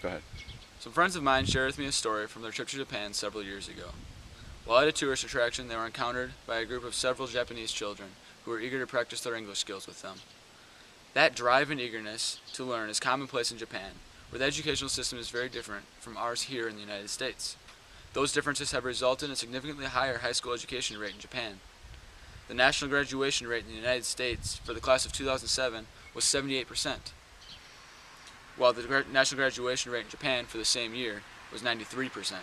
Go ahead. Some friends of mine shared with me a story from their trip to Japan several years ago. While at a tourist attraction, they were encountered by a group of several Japanese children who were eager to practice their English skills with them. That drive and eagerness to learn is commonplace in Japan, where the educational system is very different from ours here in the United States. Those differences have resulted in a significantly higher high school education rate in Japan. The national graduation rate in the United States for the class of 2007 was 78%, while the national graduation rate in Japan for the same year was 93%.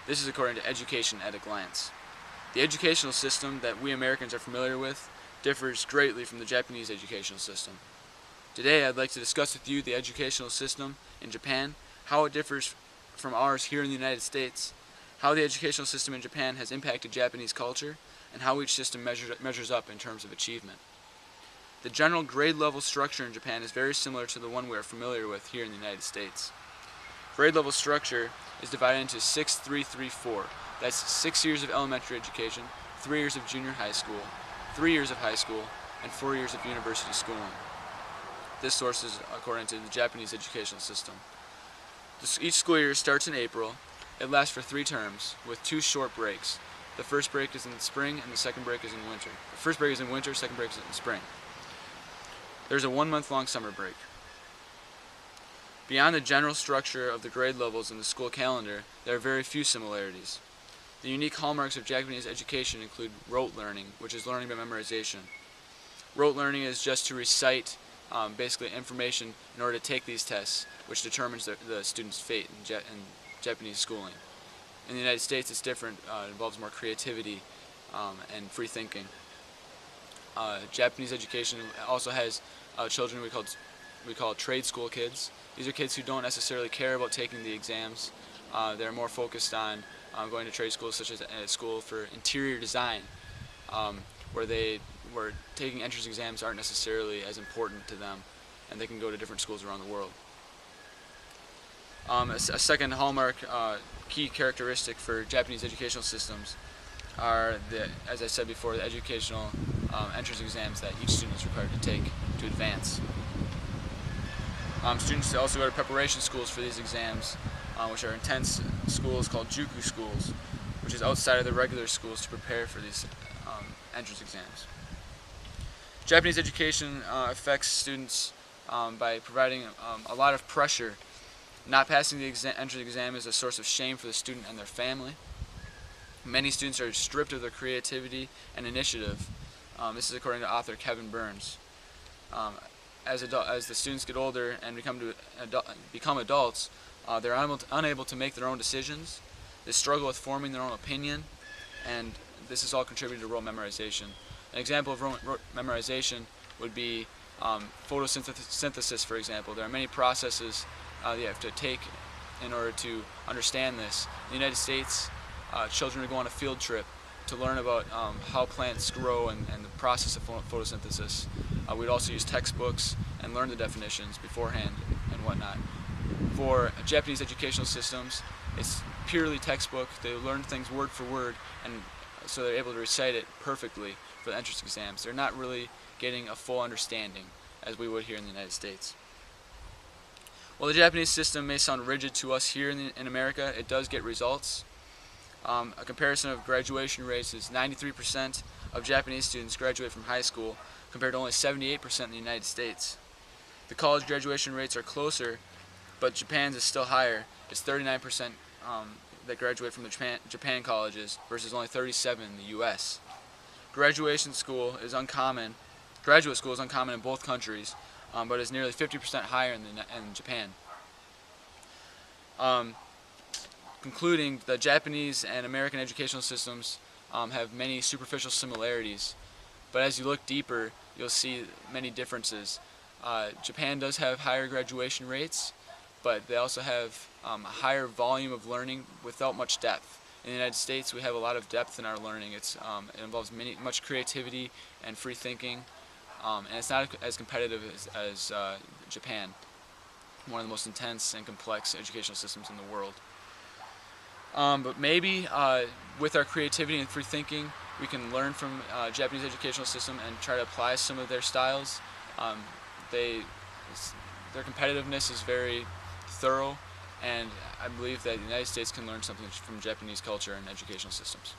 This is according to Education at a Glance. The educational system that we Americans are familiar with differs greatly from the Japanese educational system. Today I'd like to discuss with you the educational system in Japan, how it differs from ours here in the United States, how the educational system in Japan has impacted Japanese culture, and how each system measures up in terms of achievement. The general grade level structure in Japan is very similar to the one we are familiar with here in the United States. Grade level structure is divided into 6-3-3-4. That's 6 years of elementary education, 3 years of junior high school, 3 years of high school, and 4 years of university schooling. This source is according to the Japanese educational system. Each school year starts in April. It lasts for 3 terms with 2 short breaks. The first break is in spring and the second break is in winter. The first break is in winter, second break is in spring. There's a 1-month-long summer break. Beyond the general structure of the grade levels in the school calendar, there are very few similarities. The unique hallmarks of Japanese education include rote learning, which is learning by memorization. Rote learning is just to recite basically information in order to take these tests, which determines the student's fate in Japanese schooling. In the United States, it's different. It involves more creativity and free thinking. Japanese education also has children we call trade school kids. These are kids who don't necessarily care about taking the exams. They're more focused on going to trade schools, such as a school for interior design, where taking entrance exams aren't necessarily as important to them, and they can go to different schools around the world. A second hallmark key characteristic for Japanese educational systems are, as I said before, the educational entrance exams that each student is required to take to advance. Students also go to preparation schools for these exams, which are intense schools called juku schools, which is outside of the regular schools to prepare for these entrance exams. Japanese education affects students by providing a lot of pressure. Not passing the entrance exam is a source of shame for the student and their family. Many students are stripped of their creativity and initiative. This is according to author Kevin Burns. As the students get older and become adults, they're unable to make their own decisions. They struggle with forming their own opinion, and this is all contributed to rote memorization. An example of rote memorization would be photosynthesis, for example. There are many processes that you have to take in order to understand this. In the United States, children would go on a field trip to learn about how plants grow and the process of photosynthesis. We'd also use textbooks and learn the definitions beforehand and whatnot. For Japanese educational systems, it's purely textbook. They learn things word for word, and so they're able to recite it perfectly for the entrance exams. They're not really getting a full understanding as we would here in the United States. While the Japanese system may sound rigid to us here in America, it does get results. A comparison of graduation rates is 93% of Japanese students graduate from high school, compared to only 78% in the United States. The college graduation rates are closer, but Japan's is still higher. It's 39% that graduate from the Japan colleges versus only 37% in the U.S. Graduate school is uncommon in both countries, but is nearly 50% higher in Japan. Concluding, the Japanese and American educational systems have many superficial similarities, but as you look deeper, you'll see many differences. Japan does have higher graduation rates, but they also have a higher volume of learning without much depth. In the United States, we have a lot of depth in our learning. It involves much creativity and free thinking, and it's not as competitive as Japan, one of the most intense and complex educational systems in the world. But maybe with our creativity and free thinking, we can learn from Japanese educational system and try to apply some of their styles. Their competitiveness is very thorough, and I believe that the United States can learn something from Japanese culture and educational systems.